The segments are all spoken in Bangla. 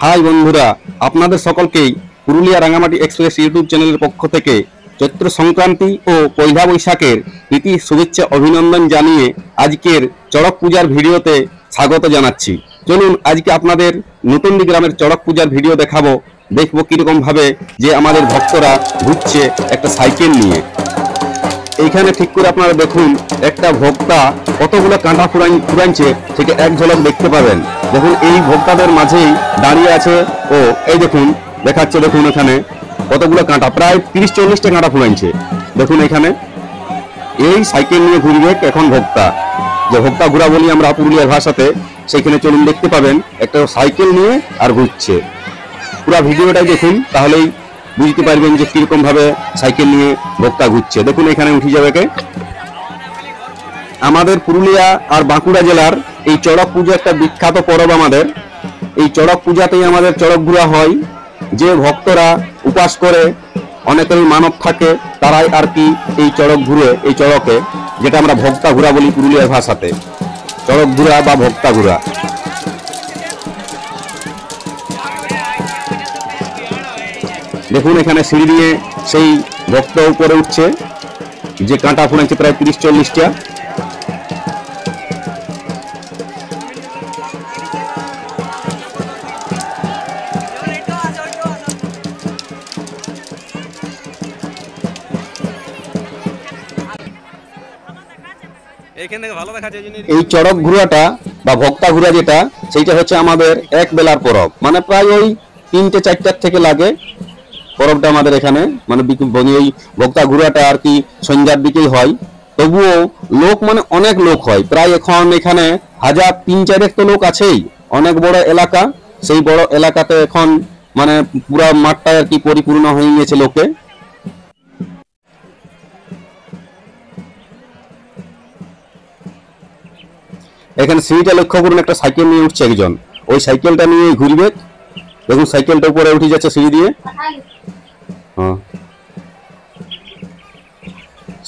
হাই বন্ধুরা, আপনাদের সকলকেই পুরুলিয়া রাঙামাটি এক্সপ্রেস ইউটিউব চ্যানেলের পক্ষ থেকে চৈত্র সংক্রান্তি ও পয়লা বৈশাখের প্রীতি শুভেচ্ছা অভিনন্দন জানিয়ে আজকের চড়ক পূজার ভিডিওতে স্বাগত জানাচ্ছি। চলুন আজকে আপনাদের নতুনডি গ্রামের চড়ক পূজার ভিডিও দেখাবো। দেখবো কিরকম ভাবে যে আমাদের ভক্তরা ঘুরছে একটা সাইকেল নিয়ে। এইখানে ঠিক করে আপনারা দেখুন, একটা ভক্তা কতগুলো কাঁটা ফুরাইছে সেটা এক ঝলক দেখতে পাবেন। দেখুন এই ভক্তাদের মাঝেই দাঁড়িয়ে আছে ও এই দেখুন দেখাচ্ছে, দেখুন এখানে কতগুলো কাঁটা, প্রায় 30-40টা কাঁটা ফুরাইছে। দেখুন এখানে এই সাইকেল নিয়ে ঘুরবে এখন ভক্তা, যে ভক্তা ঘোরা বলি আমরা পুরুলিয়ার ভাষাতে। সেখানে চলুন দেখতে পাবেন একটা সাইকেল নিয়ে আর ঘুরছে। পুরো ভিডিওটাই দেখুন, তাহলেই বুঝতে পারবেন যে কিরকম ভাবে সাইকেল নিয়ে ভক্তা ঘুরছে। দেখুন এখানে উঠে যাবে কে। আমাদের পুরুলিয়া আর বাঁকুড়া জেলার এই চড়ক পূজা একটা বিখ্যাত পরব। আমাদের এই চড়ক পূজাতেই আমাদের চড়ক ঘোরা হয়। যে ভক্তরা উপাস করে, অনেকেরই মানব থাকে, তারাই আর কি এই চড়ক ঘুরে, এই চড়কে যেটা আমরা ভক্তা ঘোরা বলি পুরুলিয়ার ভাষাতে, চড়ক ঘোরা বা ভক্তা ঘোরা। দেখুন এখানে সিঁড়ি দিয়ে সেই ভক্ত উপরে উঠছে, যে কাঁটা ফুরাইছে প্রায় 30-40টা। এই চড়ক ঘুরাটা বা ভক্তা ঘুরা যেটা, সেইটা হচ্ছে আমাদের এক বেলার পরব, মানে প্রায় ওই 3-4টার থেকে লাগে পরবটা আমাদের এখানে। মানে ওই ভক্তা ঘুরাটা আর কি সন্ধ্যার দিকেই হয়। তবুও লোক মানে অনেক লোক হয়, প্রায় এখন এখানে 1000-3000 তো লোক আছেই। অনেক বড় এলাকা, সেই বড় এলাকাতে এখন মানে পুরা মাঠটা আর কি পরিপূর্ণ হয়ে গেছে লোকে। এখানে সিঁড়িটা লক্ষ্য করুন, একটা সাইকেল নিয়ে উঠছে একজন, ওই সাইকেলটা নিয়ে ঘুরবে। দেখুন সাইকেলটা উপরে উঠে যাচ্ছে সিঁড়ি দিয়ে। হ্যাঁ,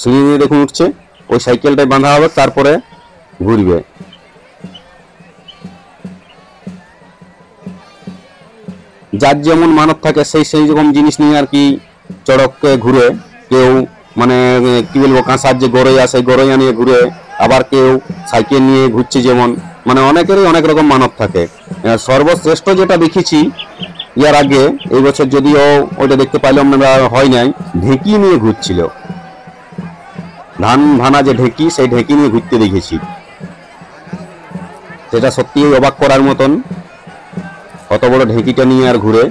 সিঁড়ি দিয়ে দেখুন উঠছে, ওই সাইকেলটায় বাঁধা হবে, তারপরে ঘুরবে। যার যেমন মানব থাকে সেই রকম জিনিস নিয়ে আর কি চড়ককে ঘুরে। কেউ মানে কি বলবো, কাঁসার যে গড়ই আছে গড়ইয়া নিয়ে ঘুরে, আবার কেউ সাইকেল নিয়ে ঘুরছে। যেমন মানে অনেকেরই অনেক রকম মানব থাকে। সর্বশ্রেষ্ঠ যেটা দেখেছি ইয়ার আগে, এই বছর যদিও ওইটা দেখতে পাইলাম না, হয় নাই, ঢেঁকি নিয়ে ঘুরছিল। ধান ভানা যে ঢেঁকি, সেই ঢেঁকি নিয়ে ঘুরতে দেখেছি। সেটা সত্যিই অবাক করার মতন, কত বড় ঢেঁকিটা নিয়ে আর ঘুরে।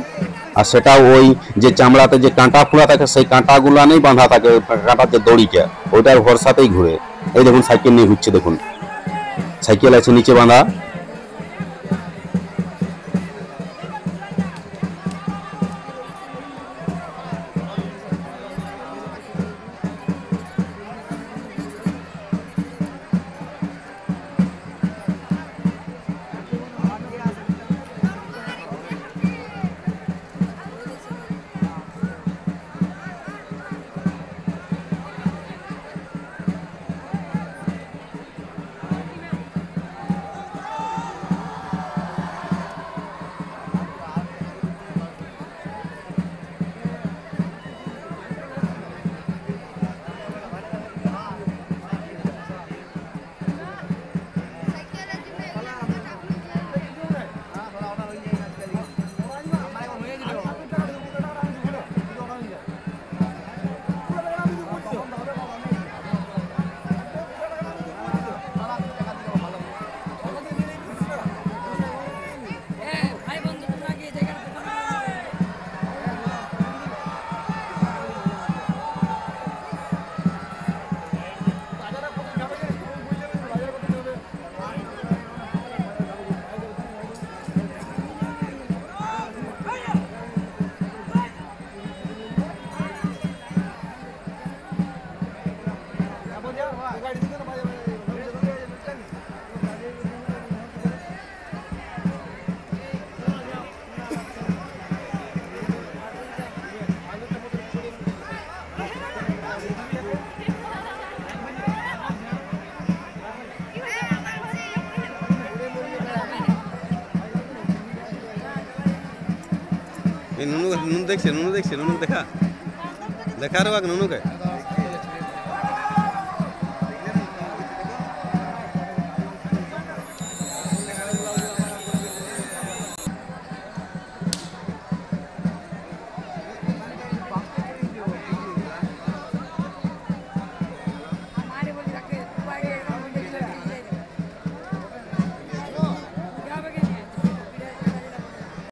আর সেটা ওই যে চামড়াতে যে কাঁটা ফুলা থাকে, সেই কাঁটাগুলা নেই বাঁধা থাকে, কাঁটার যে দড়িটা, ওইটার ভরসাতেই ঘুরে। এই দেখুন সাইকেল নিয়ে ঘুরছে, দেখুন সাইকেল আছে নিচে বাঁধা। এই নুনু নুনু দেখছে নুনু দেখছে নুনু দেখা দেখা রে বাক নুনুকে